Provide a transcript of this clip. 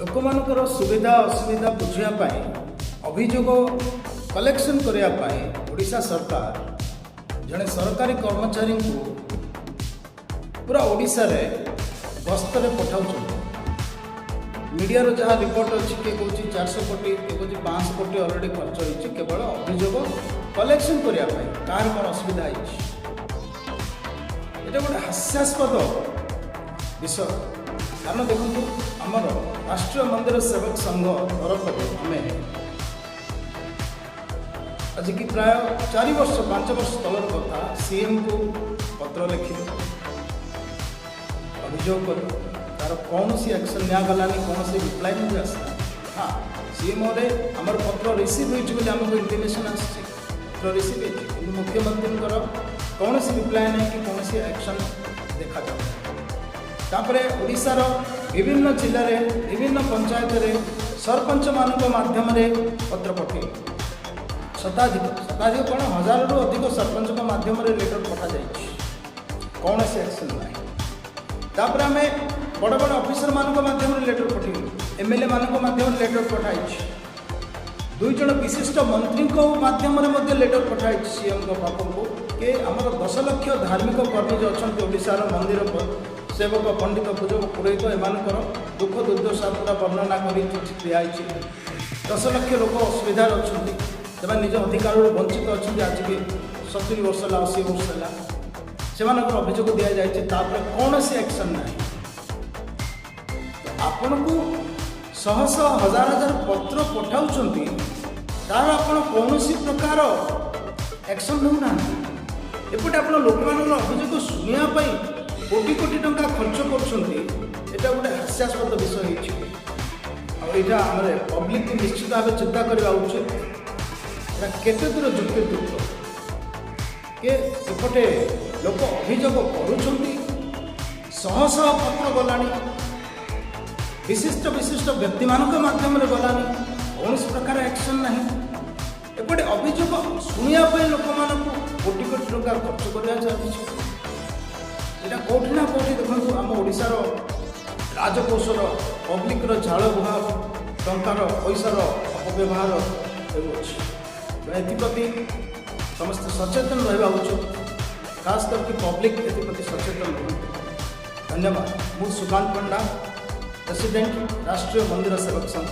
ଲୋକମାନଙ୍କର ସୁବିଧା ଅସୁବିଧା ବୁଝିବା ଅଭିଯୋଗ କଲେକ୍ସନ କରିବା ଓଡ଼ିଶା ସରକାର ଜଣେ ସରକାରୀ କର୍ମଚାରୀଙ୍କୁ ପୁରା ଓଡ଼ିଶାରେ ଗସ୍ତରେ ପଠାଉଛନ୍ତି। मीडिया जहाँ रिपोर्ट अच्छी किए कौन 400 कोटी किए कौन 500 कोटी अलरेडी खर्च होती केवल अभियोग कलेक्शन करने कह कौन असुविधा ये गोटे हास्यास्पद विषय। कारण देखो आमर राष्ट्रीय मंदिर सेवक संघ तरफ आम आज की प्राय 4 वर्ष 5 वर्ष तलर कथा सीएम को पत्र लिखिल अभियोग कर तार कौन सी एक्शन निगलानी कौन सी रिप्लाई नहीं आसला। हाँ सीएम आमर पत्र रिसीव होमको इंटिमेशन आसत्र रिसीव हो मुख्यमंत्री कौन सी रिप्लाई नहीं कि कौन सी एक्शन देखा जापर ओडिशार विभिन्न जिले में विभिन्न पंचायत सरपंच मान माध्यम पत्र पठे शताधिक कौन 1000 रु अधिक सरपंच माध्यम लेटर पठा जाए कौन सी एक्शन ना आम बड़ बड़ ऑफिसर मान माध्यम लेटर पठेलु एमएलए मान माध्यम लेटर पठाई 2 जन विशिष्ट मंत्री माध्यम लेटर पठाई सीएम पाखक को कि आमर 10 लाख धार्मिक कर्मी जो अच्छा ओडिशार मंदिर सेवक पंडित पूजक पुरोहित एमानकर दुख दुर्दशा पूरा वर्णना कर दिखाई 10 लाख लोक असुविधा अच्छा निज अधिकार वंचित अच्छा आज की 70 वर्ष 80 वर्ष है अभियोग दि जाए कौन सी एक्शन ना आपण को शह शह हजार हजार पत्र पठाऊँच तार आपण कौन सी प्रकार एक्शन नौना एपटे आप लोक अभियोग शुणापी कोटी कोटी टंका खर्च कर गोटे हास्यास्पद विषय होता आम पब्लिक निश्चित भाव चिंता करवा उचित केते दूर युक्तियुक्त के एपटे लोक अभियोग करुँच शह पत्र गलानी विशिष्ट विशिष्ट व्यक्ति मानक माध्यम गलानी कौन प्रकार एक्शन ना एपटे अभियोग शुणापी लोक मान कोटी कोटी टंका खर्च करवा चलती यहाँ कौटि ना कौटि देखो आम ओडिशार राजकोषर पब्लिक झाड़ बुहा टंकार पैसार अपव्यवहार होती समस्त सचेतन रहा उचित खास करके पब्लिक एप्रति सचेतन रहा। धन्यवाद। मु सुकांत पंडा प्रेसिडेंट राष्ट्रीय मंदिर सेवक संघ।